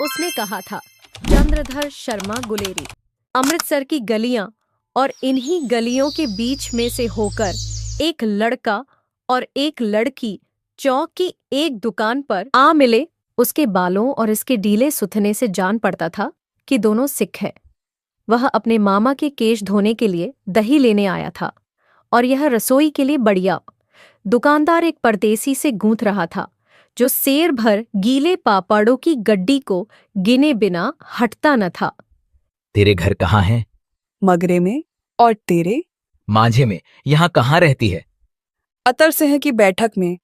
उसने कहा था। चंद्रधर शर्मा गुलेरी। अमृतसर की गलियां और इन्हीं गलियों के बीच में से होकर एक लड़का और एक लड़की चौक की एक दुकान पर आ मिले। उसके बालों और इसके ढीले सुथने से जान पड़ता था कि दोनों सिख हैं। वह अपने मामा के केश धोने के लिए दही लेने आया था और यह रसोई के लिए बढ़िया। दुकानदार एक परदेसी से गूंथ रहा था जो सेर भर गीले पापड़ों की गड्डी को गिने बिना हटता न था। तेरे घर कहाँ है? मगरे में। और तेरे? माझे में। यहाँ कहाँ रहती है? अतर सिंह की बैठक में।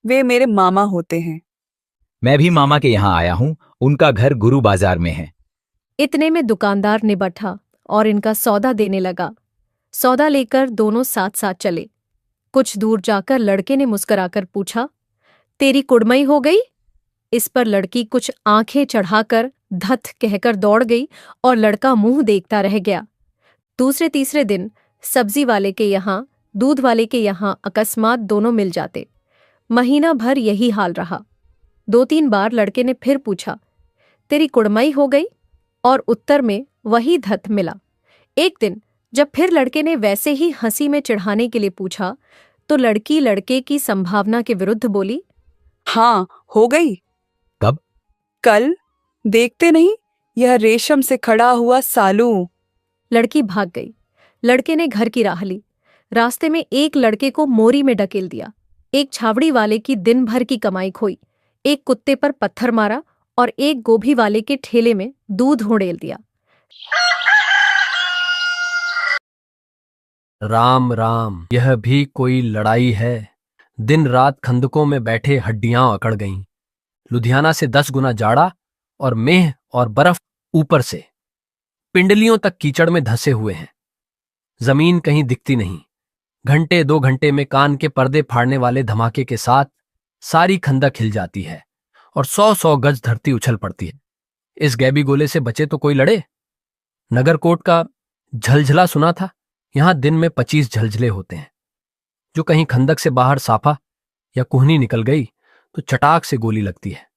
वे मेरे मामा होते हैं। मैं भी मामा के यहाँ आया हूँ। उनका घर गुरु बाजार में है। इतने में दुकानदार निबटा और इनका सौदा देने लगा। सौदा लेकर दोनों साथ साथ चले। कुछ दूर जाकर लड़के ने मुस्कुराकर पूछा, तेरी कुड़मई हो गई? इस पर लड़की कुछ आंखें चढ़ाकर धत कहकर दौड़ गई और लड़का मुंह देखता रह गया। दूसरे तीसरे दिन सब्जी वाले के यहाँ, दूध वाले के यहाँ अकस्मात दोनों मिल जाते। महीना भर यही हाल रहा। 2-3 बार लड़के ने फिर पूछा, तेरी कुड़मई हो गई? और उत्तर में वही धत मिला। एक दिन जब फिर लड़के ने वैसे ही हंसी में चिढ़ाने के लिए पूछा तो लड़की लड़के की संभावना के विरुद्ध बोली, हाँ, हो गई। कब? कल। देखते नहीं, यह रेशम से खड़ा हुआ सालू। लड़की भाग गई। लड़के ने घर की राह ली। रास्ते में एक लड़के को मोरी में ढकेल दिया। एक छावड़ी वाले की दिन भर की कमाई खोई। एक कुत्ते पर पत्थर मारा और एक गोभी वाले के ठेले में दूध उड़ेल दिया। राम राम, यह भी कोई लड़ाई है। दिन रात खंदकों में बैठे हड्डियां अकड़ गईं। लुधियाना से 10 गुना जाड़ा और मेह और बर्फ ऊपर से पिंडलियों तक कीचड़ में धंसे हुए हैं। जमीन कहीं दिखती नहीं। घंटे 2 घंटे में कान के पर्दे फाड़ने वाले धमाके के साथ सारी खंदक हिल जाती है और 100-100 गज धरती उछल पड़ती है। इस गैबी गोले से बचे तो कोई लड़े। नगरकोट का झलझला सुना था। यहां दिन में 25 झलझले होते हैं। जो कहीं खंदक से बाहर साफा या कुहनी निकल गई तो चटाक से गोली लगती है।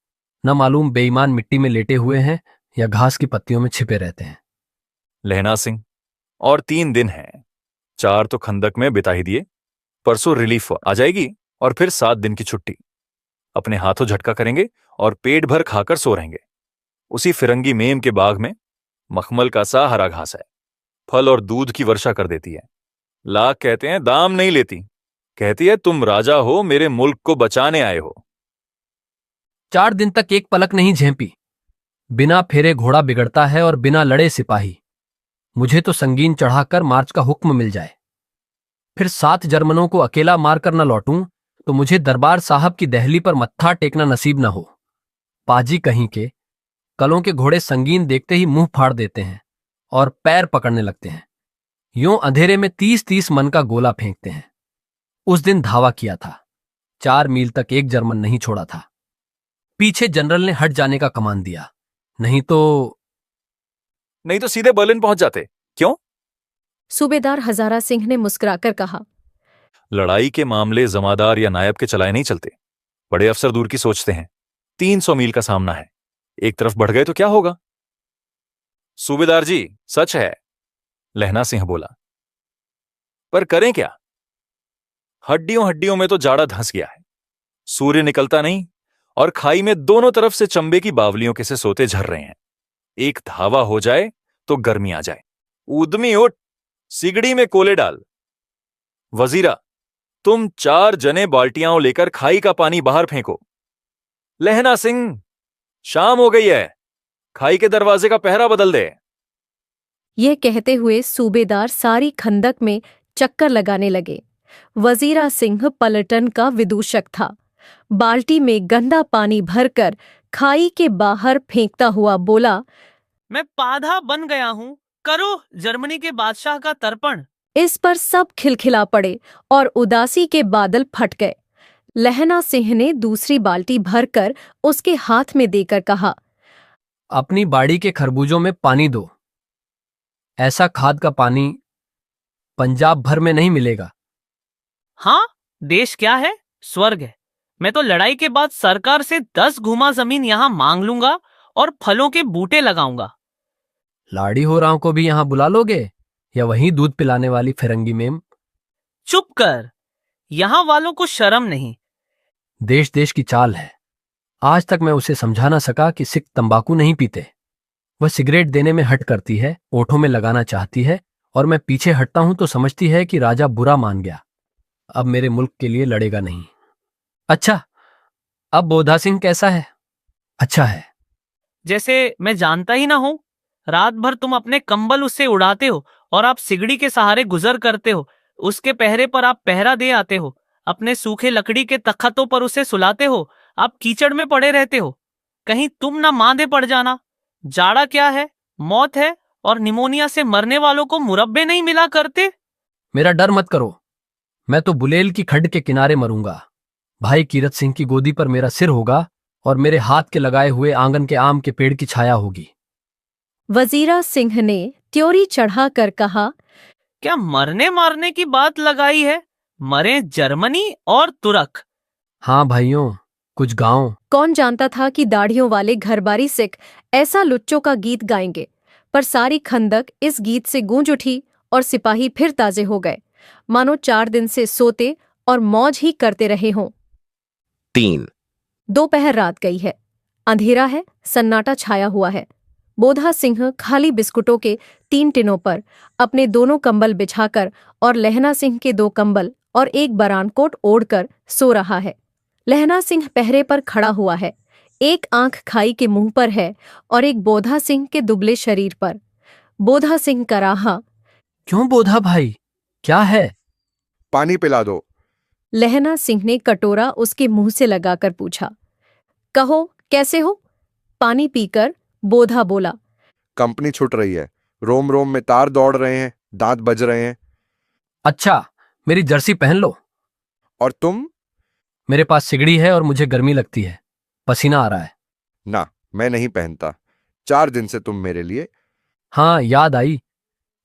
न मालूम बेईमान मिट्टी में लेटे हुए हैं या घास की पत्तियों में छिपे रहते हैं। लहना सिंह, और 3 दिन हैं। 4 तो खंदक में बिता ही दिए। परसों रिलीफ आ जाएगी और फिर 7 दिन की छुट्टी। अपने हाथों झटका करेंगे और पेट भर खाकर सो रहेंगे। उसी फिरंगी मेम के बाग में मखमल का सा हरा घास है। फल और दूध की वर्षा कर देती है। लाख कहते हैं, दाम नहीं लेती। कहती है, तुम राजा हो, मेरे मुल्क को बचाने आए हो। 4 दिन तक एक पलक नहीं झेंपी। बिना फेरे घोड़ा बिगड़ता है और बिना लड़े सिपाही। मुझे तो संगीन चढ़ाकर मार्च का हुक्म मिल जाए, फिर 7 जर्मनों को अकेला मारकर न लौटूं तो मुझे दरबार साहब की दहली पर मत्था टेकना नसीब न हो। पाजी कहीं के कलों के घोड़े संगीन देखते ही मुंह फाड़ देते हैं और पैर पकड़ने लगते हैं। यूं अंधेरे में 30-30 मन का गोला फेंकते हैं। उस दिन धावा किया था। 4 मील तक एक जर्मन नहीं छोड़ा था। पीछे जनरल ने हट जाने का कमान दिया, नहीं तो सीधे बर्लिन पहुंच जाते। क्यों? सूबेदार हजारा सिंह ने मुस्कुराकर कहा, लड़ाई के मामले जमादार या नायब के चलाए नहीं चलते। बड़े अफसर दूर की सोचते हैं। 300 मील का सामना है। एक तरफ बढ़ गए तो क्या होगा? सूबेदार जी, सच है, लहना सिंह बोला। पर करें क्या? हड्डियों हड्डियों में तो जाड़ा धंस गया है। सूर्य निकलता नहीं और खाई में दोनों तरफ से चंबे की बावलियों के से सोते झर रहे हैं। एक धावा हो जाए तो गर्मी आ जाए। उद्यमी उठ, सिगड़ी में कोले डाल। वजीरा, तुम 4 जने बाल्टियां लेकर खाई का पानी बाहर फेंको। लहना सिंह, शाम हो गई है, खाई के दरवाजे का पहरा बदल दे। यह कहते हुए सूबेदार सारी खंदक में चक्कर लगाने लगे। वजीरा सिंह पलटन का विदूषक था। बाल्टी में गंदा पानी भरकर खाई के बाहर फेंकता हुआ बोला, मैं पाधा बन गया हूँ, करो जर्मनी के बादशाह का तर्पण। इस पर सब खिलखिला पड़े और उदासी के बादल फट गए। लहना सिंह ने दूसरी बाल्टी भरकर उसके हाथ में देकर कहा, अपनी बाड़ी के खरबूजों में पानी दो। ऐसा खाद का पानी पंजाब भर में नहीं मिलेगा। हाँ, देश क्या है, स्वर्ग है। मैं तो लड़ाई के बाद सरकार से 10 गुमा जमीन यहाँ मांग लूंगा और फलों के बूटे लगाऊंगा। लाड़ी हो राव को भी यहां बुला लोगे या वहीं दूध पिलाने वाली फिरंगी मेम? चुप कर, यहां वालों को शर्म नहीं। देश देश की चाल है। आज तक मैं उसे समझा ना सका कि सिख तंबाकू नहीं पीते। वह सिगरेट देने में हट करती है, ओठों में लगाना चाहती है, और मैं पीछे हटता हूं तो समझती है कि राजा बुरा मान गया, अब मेरे मुल्क के लिए लड़ेगा नहीं। अच्छा, अब बोधा सिंह कैसा है? अच्छा है। जैसे मैं जानता ही ना हूं। रात भर तुम अपने कंबल उससे उड़ाते हो और आप सिगड़ी के सहारे गुजर करते हो। उसके पहरे पर आप पहरा दे आते हो। अपने सूखे लकड़ी के तख्तों पर उसे सुलाते हो। आप कीचड़ में पड़े रहते हो। कहीं तुम ना मांदे पड़ जाना। जाड़ा क्या है, मौत है, और निमोनिया से मरने वालों को मुरब्बे नहीं मिला करते। मेरा डर मत करो, मैं तो बुलेल की खड्ड के किनारे मरूंगा। भाई कीरत सिंह की गोदी पर मेरा सिर होगा और मेरे हाथ के लगाए हुए आंगन के आम के पेड़ की छाया होगी। वजीरा सिंह ने त्योरी चढ़ाकर कहा, क्या मरने मारने की बात लगाई है? मरे जर्मनी और तुर्क। हाँ भाइयों, कुछ गांव। कौन जानता था कि दाढ़ियों वाले घरबारी सिख ऐसा लुच्चों का गीत गाएंगे। पर सारी खंदक इस गीत से गूंज उठी और सिपाही फिर ताजे हो गए, मानो 4 दिन से सोते और मौज ही करते रहे हों। 3 दोपहर रात गई है, अंधेरा है, सन्नाटा छाया हुआ है। बोधा सिंह खाली बिस्कुटों के 3 टिनों पर अपने दोनों कंबल बिछाकर और लहना सिंह के 2 कंबल और एक बरानकोट ओढ़कर सो रहा है। लहना सिंह पहरे पर खड़ा हुआ है, एक आंख खाई के मुंह पर है और एक बोधा सिंह के दुबले शरीर पर। बोधा सिंह कराहा, क्यों बोधा भाई, क्या है? पानी पिला दो। लहना सिंह ने कटोरा उसके मुंह से लगाकर पूछा। कहो, कैसे हो? पानी पीकर बोधा बोला। कंपनी छूट रही है, रोम रोम में तार दौड़ रहे हैं, दांत बज रहे हैं। अच्छा, मेरी जर्सी पहन लो। और तुम? मेरे पास सिगड़ी है और मुझे गर्मी लगती है, पसीना आ रहा है। ना, मैं नहीं पहनता। 4 दिन से तुम मेरे लिए। हाँ, याद आई,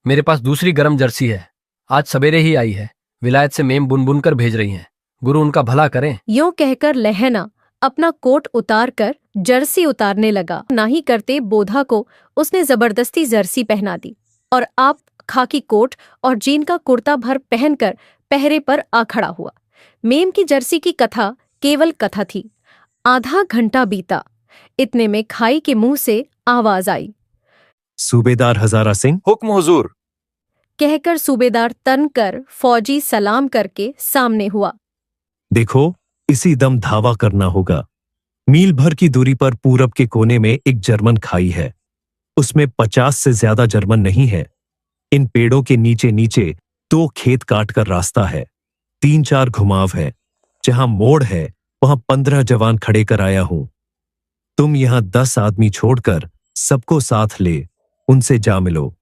मेरे पास दूसरी गर्म जर्सी है, आज सवेरे ही आई है। विलायत से मेम बुन बुन कर भेज रही हैं, गुरु उनका भला करें। यूं कहकर लहना अपना कोट उतारकर जर्सी उतारने लगा। ना ही करते बोधा को उसने जबरदस्ती जर्सी पहना दी और आप खाकी कोट और जीन का कुर्ता भर पहनकर पहरे पर आ खड़ा हुआ। मेम की जर्सी की कथा केवल कथा थी। आधा घंटा बीता, इतने में खाई के मुंह से आवाज आई। सूबेदार हजारा सिंह। हुक्म हुजूर। कहकर सूबेदार तनकर फौजी सलाम करके सामने हुआ। देखो, इसी दम धावा करना होगा। मील भर की दूरी पर पूरब के कोने में एक जर्मन खाई है, उसमें 50 से ज्यादा जर्मन नहीं है। इन पेड़ों के नीचे नीचे 2 खेत काट कर रास्ता है, 3-4 घुमाव है। जहां मोड़ है वहां 15 जवान खड़े कर आया हूं। तुम यहां 10 आदमी छोड़कर सबको साथ ले उनसे जा मिलो।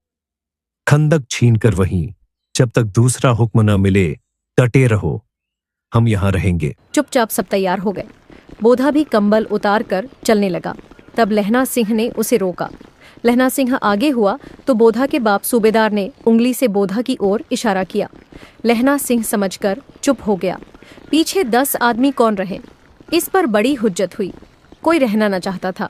खंदक छीन कर वहीं, जब तक दूसरा हुक्म न मिले डटे रहो। हम यहां रहेंगे। चुपचाप सब तैयार हो गए। बोधा भी कंबल उतार कर चलने लगा। तब लहना सिंह ने उसे रोका। लहना सिंह आगे हुआ तो बोधा के बाप सूबेदार ने उंगली से बोधा की ओर इशारा किया। लहना सिंह समझकर चुप हो गया। पीछे 10 आदमी कौन रहे, इस पर बड़ी हुज्जत हुई। कोई रहना न चाहता था।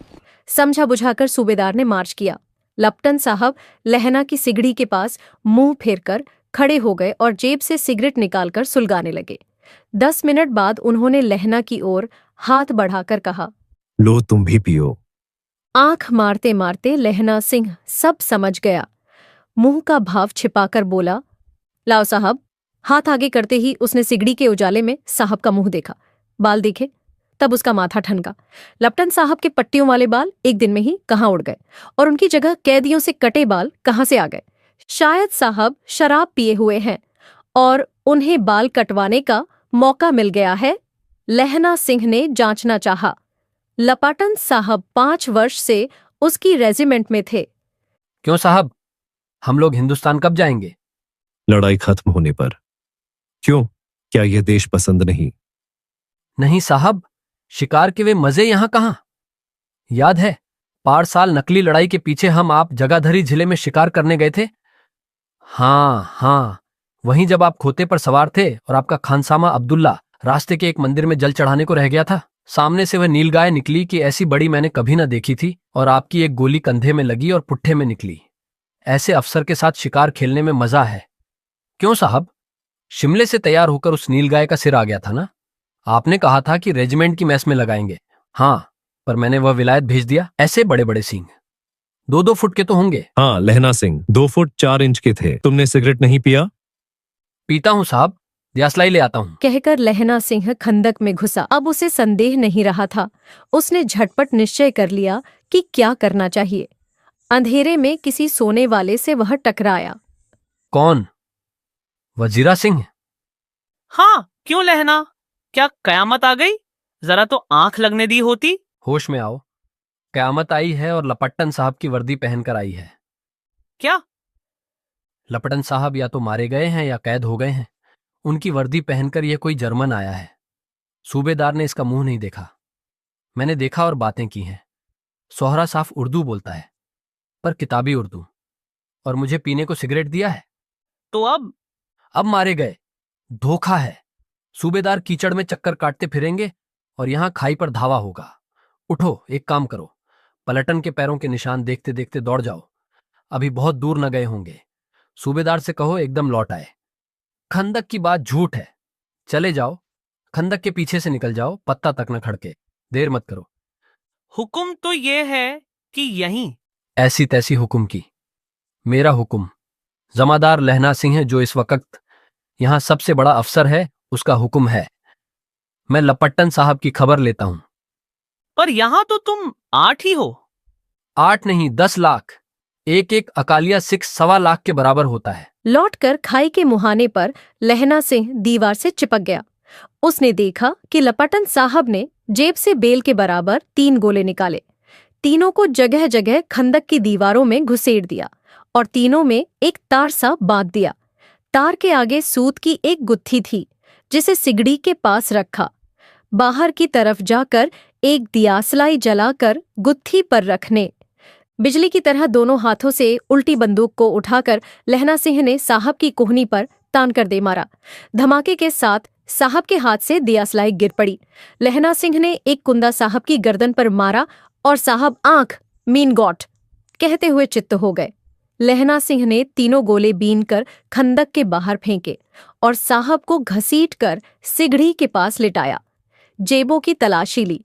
समझा बुझाकर सूबेदार ने मार्च किया। लपटन साहब लहना की सिगड़ी के पास मुंह फेरकर खड़े हो गए और जेब से सिगरेट निकालकर सुलगाने लगे। 10 मिनट बाद उन्होंने लहना की ओर हाथ बढ़ाकर कहा, लो तुम भी पियो। आंख मारते मारते लहना सिंह सब समझ गया। मुंह का भाव छिपाकर बोला, लाओ साहब। हाथ आगे करते ही उसने सिगड़ी के उजाले में साहब का मुंह देखा, बाल देखे, तब उसका माथा ठनका। लपटन साहब के पट्टियों वाले बाल एक दिन में ही कहाँ उड़ गए और उनकी जगह कैदियों से कटे बाल कहाँ से आ गए। शायद साहब शराब पिए हुए हैं और उन्हें बाल कटवाने का मौका मिल गया है। लहना सिंह ने जांचना चाहा। लपाटन साहब 5 वर्ष से उसकी रेजिमेंट में थे। क्यों साहब, हम लोग हिंदुस्तान कब जाएंगे? लड़ाई खत्म होने पर। क्यों, क्या यह देश पसंद नहीं? नहीं साहब, शिकार के वे मजे यहां कहां। याद है, पार साल नकली लड़ाई के पीछे हम आप जगाधरी जिले में शिकार करने गए थे। हाँ, वहीं जब आप खोते पर सवार थे और आपका खानसामा अब्दुल्ला रास्ते के एक मंदिर में जल चढ़ाने को रह गया था। सामने से वह नीलगाय निकली कि ऐसी बड़ी मैंने कभी ना देखी थी, और आपकी एक गोली कंधे में लगी और पुट्ठे में निकली। ऐसे अफसर के साथ शिकार खेलने में मजा है। क्यों साहब, शिमले से तैयार होकर उस नीलगाय का सिर आ गया था ना? आपने कहा था कि रेजिमेंट की मैस में लगाएंगे। हाँ, पर मैंने वह विलायत भेज दिया। ऐसे बड़े बड़े सींग, 2-2 फुट के तो होंगे। हाँ, लहना सिंह 2 फुट 4 इंच के थे। तुमने सिगरेट नहीं पिया? पीता हूं साहब, दियासलाई ले आता हूं। कहकर लहना सिंह खंदक में घुसा। अब उसे संदेह नहीं रहा था। उसने झटपट निश्चय कर लिया कि क्या करना चाहिए। अंधेरे में किसी सोने वाले से वह टकराया। कौन? वजीरा सिंह? हाँ, क्यों लहना, क्या कयामत आ गई? जरा तो आंख लगने दी होती। होश में आओ, कयामत आई है और लपट्टन साहब की वर्दी पहनकर आई है। क्या? लपटन साहब या तो मारे गए हैं या कैद हो गए हैं। उनकी वर्दी पहनकर यह कोई जर्मन आया है। सूबेदार ने इसका मुंह नहीं देखा। मैंने देखा और बातें की हैं। सोहरा साफ उर्दू बोलता है, पर किताबी उर्दू, और मुझे पीने को सिगरेट दिया है। तो अब मारे गए। धोखा है। सूबेदार कीचड़ में चक्कर काटते फिरेंगे और यहां खाई पर धावा होगा। उठो, एक काम करो, पलटन के पैरों के निशान देखते देखते दौड़ जाओ। अभी बहुत दूर न गए होंगे। सूबेदार से कहो एकदम लौट आए। खंदक की बात झूठ है। चले जाओ, खंदक के पीछे से निकल जाओ, पत्ता तक न खड़के। देर मत करो। हुक्म तो ये है कि यहीं। ऐसी तैसी हुक्म की। मेरा हुक्म, जमादार लहना सिंह है जो इस वक्त यहां सबसे बड़ा अफसर है, उसका हुक्म है। मैं लपट्टन साहब की खबर लेता हूं। पर यहां तो तुम 8 ही हो। 8 नहीं, 10 लाख। एक एक अकालिया सिख 1.25 लाख के बराबर होता है। लौटकर खाई के मुहाने पर लहना सिंह दीवार से चिपक गया। उसने देखा कि लपटन साहब ने जेब से बेल के बराबर 3 गोले निकाले। तीनों को जगह जगह खंदक की दीवारों में घुसेड़ दिया और तीनों में एक तार सा बांध दिया। तार के आगे सूत की एक गुत्थी थी जिसे सिगड़ी के पास रखा। बाहर की तरफ जाकर एक दियासलाई जलाकर गुत्थी पर रखने। बिजली की तरह दोनों हाथों से उल्टी बंदूक को उठाकर लहना सिंह ने साहब की कोहनी पर तान कर दे मारा। धमाके के साथ साहब के हाथ से दियासलाई गिर पड़ी। लहना सिंह ने एक कुंदा साहब की गर्दन पर मारा और साहब आंख मीन गॉट कहते हुए चित्त हो गए। लहना सिंह ने तीनों गोले बीन कर खंदक के बाहर फेंके और साहब को घसीट कर सिगड़ी के पास लिटाया। जेबों की तलाशी ली।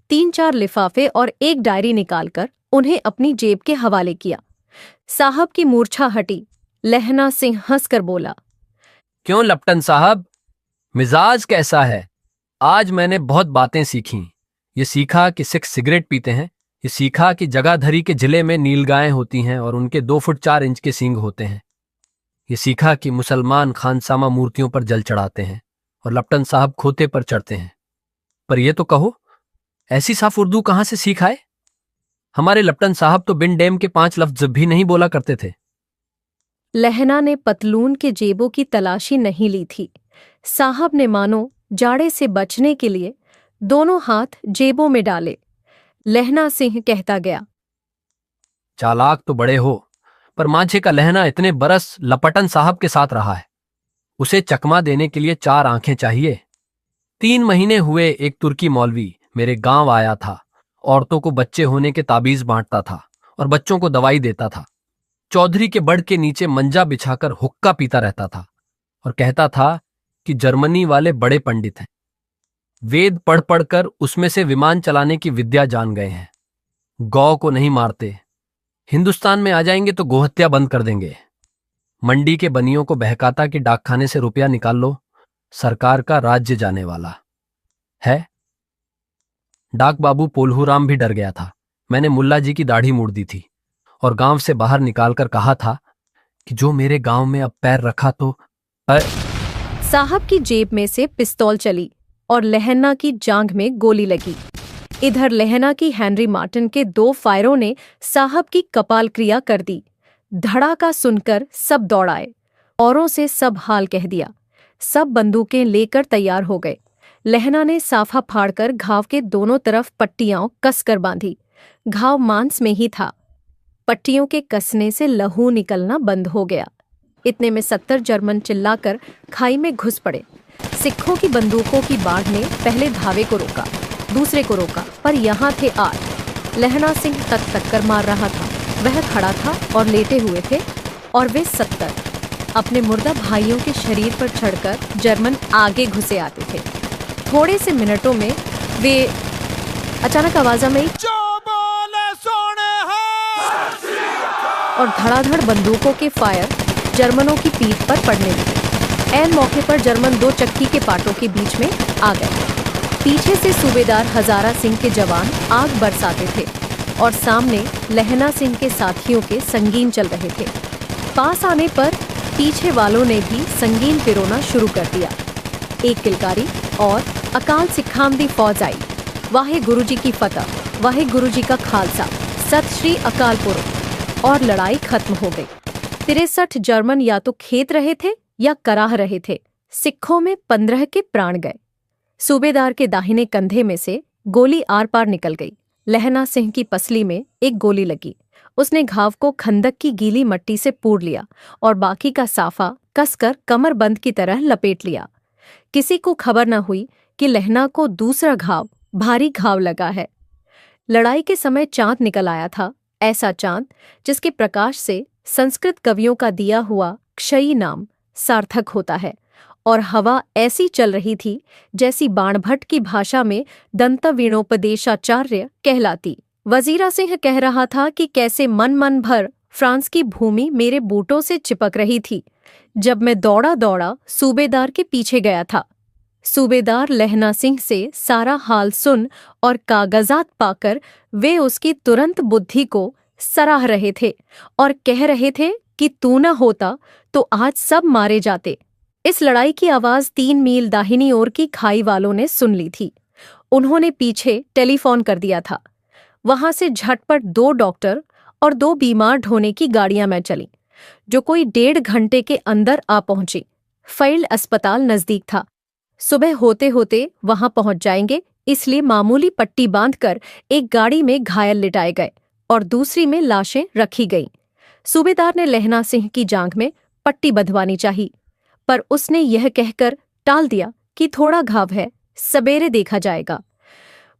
3-4 लिफाफे और एक डायरी निकालकर उन्हें अपनी जेब के हवाले किया। साहब की मूर्छा हटी। लहना सिंह हंसकर बोला, क्यों लपटन साहब, मिजाज कैसा है? आज मैंने बहुत बातें सीखी। ये सीखा कि सिख सिगरेट पीते हैं। ये सीखा कि जगाधरी के जिले में नीलगायें होती हैं और उनके 2 फुट 4 इंच के सींग होते हैं। ये सीखा कि मुसलमान खानसामा मूर्तियों पर जल चढ़ाते हैं और लपटन साहब खोते पर चढ़ते हैं। पर यह तो कहो, ऐसी साफ उर्दू कहां से सीख आए? हमारे लपटन साहब तो बिन डेम के 5 लफ्ज भी नहीं बोला करते थे। लहना ने पतलून के जेबों की तलाशी नहीं ली थी। साहब ने मानो जाड़े से बचने के लिए दोनों हाथ जेबों में डाले। लहना सिंह कहता गया, चालाक तो बड़े हो, पर मांझे का लहना इतने बरस लपटन साहब के साथ रहा है। उसे चकमा देने के लिए 4 आंखें चाहिए। 3 महीने हुए एक तुर्की मौलवी मेरे गांव आया था। औरतों को बच्चे होने के ताबीज बांटता था और बच्चों को दवाई देता था। चौधरी के बड़ के नीचे मंजा बिछाकर हुक्का पीता रहता था और कहता था कि जर्मनी वाले बड़े पंडित हैं। वेद पढ़ पढ़कर उसमें से विमान चलाने की विद्या जान गए हैं। गौ को नहीं मारते। हिंदुस्तान में आ जाएंगे तो गोहत्या बंद कर देंगे। मंडी के बनियों को बहकाता कि डाकखाने से रुपया निकाल लो, सरकार का राज्य जाने वाला है। डाक बाबू पोल्हूराम भी डर गया था। मैंने मुल्ला जी की दाढ़ी मूड़ दी थी और गांव से बाहर निकालकर कहा था कि जो मेरे गांव में अब पैर रखा तो साहब की जेब में से पिस्तौल चली और लहना की जांघ में गोली लगी। इधर लहना की हेनरी मार्टिन के 2 फायरों ने साहब की कपाल क्रिया कर दी। धड़ाका सुनकर सब दौड़ाए। औरों से सब हाल कह दिया। सब बंदूकें लेकर तैयार हो गए। लहना ने साफा फाड़कर घाव के दोनों तरफ पट्टियां कसकर बांधी। घाव मांस में ही था। पट्टियों के कसने से लहू निकलना बंद हो गया। इतने में 70 जर्मन चिल्लाकर खाई में घुस पड़े। सिखों की बंदूकों की बाढ़ ने पहले धावे को रोका। दूसरे को रोका, पर यहाँ थे 8। लहना सिंह तक टक्कर मार रहा था। वह खड़ा था और लेटे हुए थे, और वे 70 अपने मुर्दा भाइयों के शरीर पर चढ़कर जर्मन आगे घुसे आते थे। थोड़े से मिनटों में वे अचानक आवाज़ में और धड़ाधड़ बंदूकों के फायर जर्मनों की पीठ पर पड़ने लगे। ऐन मौके पर जर्मन 2 चक्की के पाटों के बीच में आ गए। पीछे से सूबेदार हजारा सिंह के जवान आग बरसाते थे और सामने लहना सिंह के साथियों के संगीन चल रहे थे। पास आने पर पीछे वालों ने भी संगीन पिरोना शुरू कर दिया। एक किलकारी और अकाल सिखाम दी फौज आई। वाहे गुरु जी की फतह, वाहे गुरु जी का खालसा, सत श्री अकाल पुरख, और लड़ाई खत्म हो गई। 63 जर्मन या तो खेत रहे थे या कराह रहे थे। सिखों में 15 के प्राण गए। सूबेदार के दाहिने कंधे में से गोली आर पार निकल गई। लहना सिंह की पसली में एक गोली लगी। उसने घाव को खंदक की गीली मट्टी से पूर लिया और बाकी का साफा कसकर कमरबंद की तरह लपेट लिया। किसी को खबर न हुई कि लहना को दूसरा घाव, भारी घाव लगा है। लड़ाई के समय चांद निकल आया था, ऐसा चांद जिसके प्रकाश से संस्कृत कवियों का दिया हुआ क्षयी नाम सार्थक होता है, और हवा ऐसी चल रही थी जैसी बाणभट्ट की भाषा में दंतवीणोपदेशाचार्य कहलाती। वजीरा सिंह कह रहा था कि कैसे मन भर फ्रांस की भूमि मेरे बूटों से चिपक रही थी जब मैं दौड़ा दौड़ा सूबेदार के पीछे गया था। सूबेदार लहना सिंह से सारा हाल सुन और कागजात पाकर वे उसकी तुरंत बुद्धि को सराह रहे थे और कह रहे थे कि तू न होता तो आज सब मारे जाते। इस लड़ाई की आवाज 3 मील दाहिनी ओर की खाई वालों ने सुन ली थी। उन्होंने पीछे टेलीफोन कर दिया था। वहां से झटपट 2 डॉक्टर और 2 बीमार ढोने की गाड़ियां में चली, जो कोई 1.5 घंटे के अंदर आ पहुंची। फील्ड अस्पताल नजदीक था। सुबह होते होते वहां पहुंच जाएंगे, इसलिए मामूली पट्टी बांधकर एक गाड़ी में घायल लिटाए गए और दूसरी में लाशें रखी गईं। सूबेदार ने लहना सिंह की जांघ में पट्टी बंधवानी चाहिए, पर उसने यह कहकर टाल दिया कि थोड़ा घाव है, सवेरे देखा जाएगा।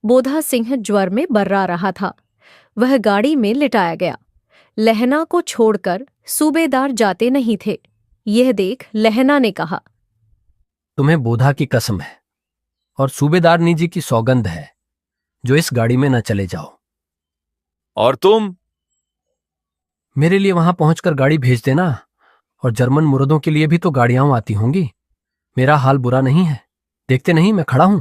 बोधा सिंह ज्वर में बर्रा रहा था। वह गाड़ी में लिटाया गया। लहना को छोड़कर सूबेदार जाते नहीं थे। यह देख लहना ने कहा, तुम्हें बोधा की कसम है और सूबेदारनी जी की सौगंध है जो इस गाड़ी में न चले जाओ। और तुम? मेरे लिए वहां पहुंचकर गाड़ी भेज देना, और जर्मन मुर्दों के लिए भी तो गाड़ियां आती होंगी। मेरा हाल बुरा नहीं है, देखते नहीं मैं खड़ा हूं।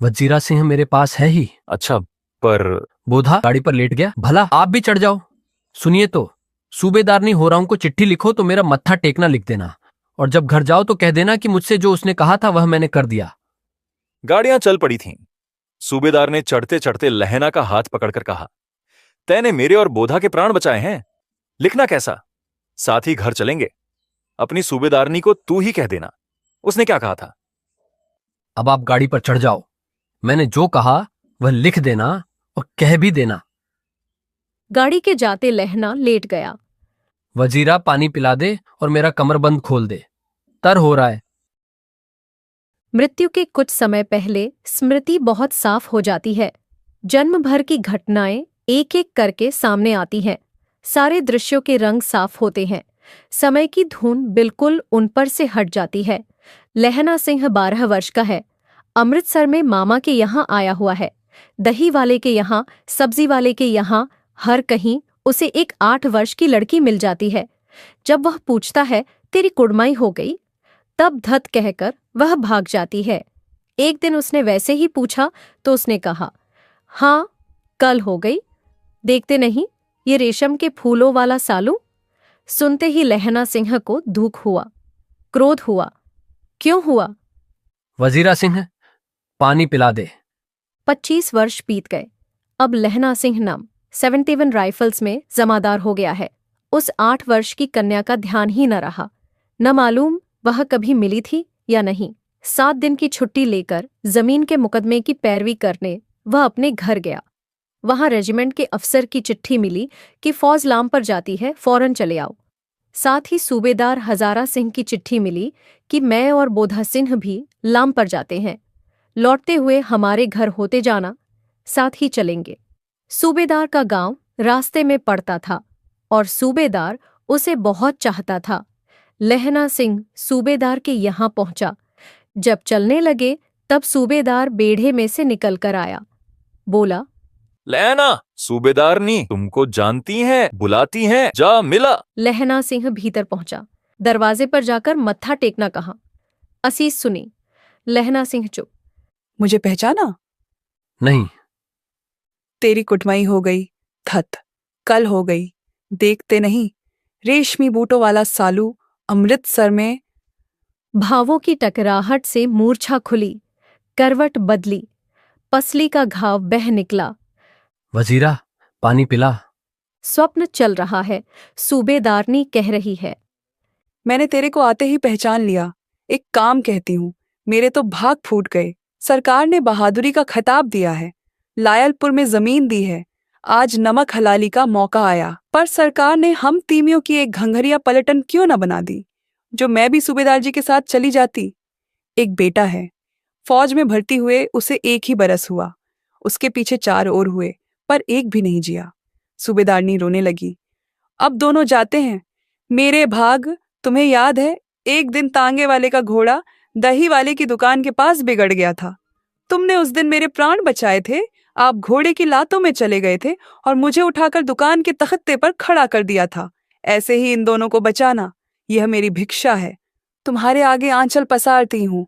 वजीरा सिंह मेरे पास है ही। अच्छा, पर बोधा गाड़ी पर लेट गया। भला आप भी चढ़ जाओ। सुनिए तो, सूबेदारनी हो रहा हूं को चिट्ठी लिखो तो मेरा मत्था टेकना लिख देना, और जब घर जाओ तो कह देना कि मुझसे जो उसने कहा था वह मैंने कर दिया। गाड़ियां चल पड़ी थीं। सूबेदार ने चढ़ते चढ़ते लहना का हाथ पकड़कर कहा, तैने मेरे और बोधा के प्राण बचाए हैं, लिखना कैसा? साथ ही घर चलेंगे। अपनी सूबेदारनी को तू ही कह देना, उसने क्या कहा था। अब आप गाड़ी पर चढ़ जाओ। मैंने जो कहा वह लिख देना और कह भी देना। गाड़ी के जाते लहना लेट गया। वजीरा पानी पिला दे और मेरा कमरबंद खोल दे, तर हो रहा है। मृत्यु के कुछ समय पहले स्मृति बहुत साफ हो जाती है। जन्म भर की घटनाएं एक एक करके सामने आती हैं। सारे दृश्यों के रंग साफ होते हैं। समय की धुन बिल्कुल उन पर से हट जाती है। लहना सिंह 12 वर्ष का है। अमृतसर में मामा के यहाँ आया हुआ है। दही वाले के यहाँ, सब्जी वाले के यहाँ, हर कहीं उसे एक 8 वर्ष की लड़की मिल जाती है। जब वह पूछता है तेरी कुड़माई हो गई, तब धत कहकर वह भाग जाती है। एक दिन उसने वैसे ही पूछा तो उसने कहा, हाँ कल हो गई। देखते नहीं ये रेशम के फूलों वाला सालू। सुनते ही लहना सिंह को दुख हुआ, क्रोध हुआ। क्यों हुआ? वजीरा सिंह, पानी पिला दे। 25 वर्ष बीत गए। अब लहना सिंह नाम 71 राइफल्स में जमादार हो गया है। उस 8 वर्ष की कन्या का ध्यान ही न रहा। न मालूम वह कभी मिली थी या नहीं। 7 दिन की छुट्टी लेकर जमीन के मुकदमे की पैरवी करने वह अपने घर गया। वहां रेजिमेंट के अफसर की चिट्ठी मिली कि फौज लाम पर जाती है, फौरन चले आओ। साथ ही सूबेदार हजारा सिंह की चिट्ठी मिली कि मैं और बोधा सिंह भी लाम पर जाते हैं। लौटते हुए हमारे घर होते जाना, साथ ही चलेंगे। सूबेदार का गांव रास्ते में पड़ता था और सूबेदार उसे बहुत चाहता था। लहना सिंह सूबेदार के यहाँ पहुंचा। जब चलने लगे तब सूबेदार बेढ़े में से निकल कर आया। बोला, लहना, सूबेदारनी तुमको जानती हैं, बुलाती हैं, जा मिला। लहना सिंह भीतर पहुंचा। दरवाजे पर जाकर मत्था टेकना कहा। असीस सुनी। लहना सिंह चुप। मुझे पहचाना? नहीं। तेरी कुटमाई हो गई, थत, कल हो गई। देखते नहीं, रेशमी बूटों वाला सालू अमृतसर में। भावों की टकराहट से मूर्छा खुली, करवट बदली, पसली का घाव बह निकला। वजीरा, पानी पिला। स्वप्न चल रहा है, सूबेदारनी कह रही है। मैंने तेरे को आते ही पहचान लिया। एक काम कहती हूँ, मेरे तो भाग फूट गए। सरकार ने बहादुरी का खिताब दिया है, लायलपुर में जमीन दी है। आज नमक हलाली का मौका आया, पर सरकार ने हम तीमियों की एक घंघरिया पलटन क्यों न बना दी, जो मैं भी सूबेदार जी के साथ चली जाती। एक बेटा है, फौज में भर्ती हुए उसे 1 ही बरस हुआ। उसके पीछे 4 और हुए, पर एक भी नहीं जिया। सूबेदारनी रोने लगी। अब दोनों जाते हैं। मेरे भाग, तुम्हें याद है, एक दिन तांगे वाले का घोड़ा दही वाले की दुकान के पास बिगड़ गया था। तुमने उस दिन मेरे प्राण बचाए थे। आप घोड़े की लातों में चले गए थे और मुझे उठाकर दुकान के तख्ते पर खड़ा कर दिया था। ऐसे ही इन दोनों को बचाना, यह मेरी भिक्षा है। तुम्हारे आगे आंचल पसारती हूँ।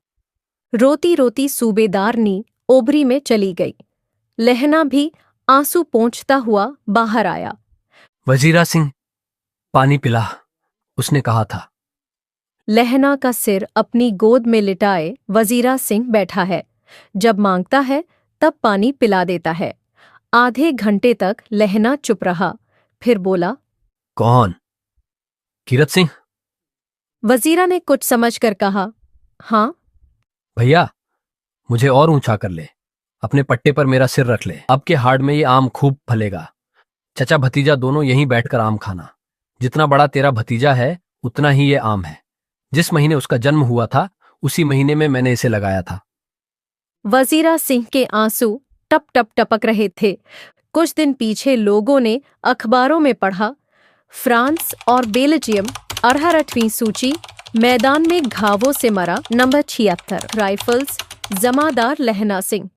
रोती रोती सूबेदारनी ओबरी में चली गई। लहना भी आंसू पोंछता हुआ बाहर आया। वजीरा सिंह, पानी पिला, उसने कहा था। लहना का सिर अपनी गोद में लिटाए वजीरा सिंह बैठा है। जब मांगता है तब पानी पिला देता है। आधे घंटे तक लहना चुप रहा, फिर बोला, कौन? कीरत सिंह? वजीरा ने कुछ समझकर कहा, हाँ। भैया, मुझे और ऊंचा कर ले, अपने पट्टे पर मेरा सिर रख ले। अब के हाड़ में ये आम खूब फलेगा। चचा भतीजा दोनों यहीं बैठकर आम खाना। जितना बड़ा तेरा भतीजा है उतना ही ये आम है। जिस महीने उसका जन्म हुआ था उसी महीने में मैंने इसे लगाया था। वजीरा सिंह के आंसू टप टप टपक रहे थे। कुछ दिन पीछे लोगों ने अखबारों में पढ़ा, फ्रांस और बेल्जियम 68वीं सूची, मैदान में घावों से मरा नंबर 76, राइफल्स, जमादार लहना सिंह।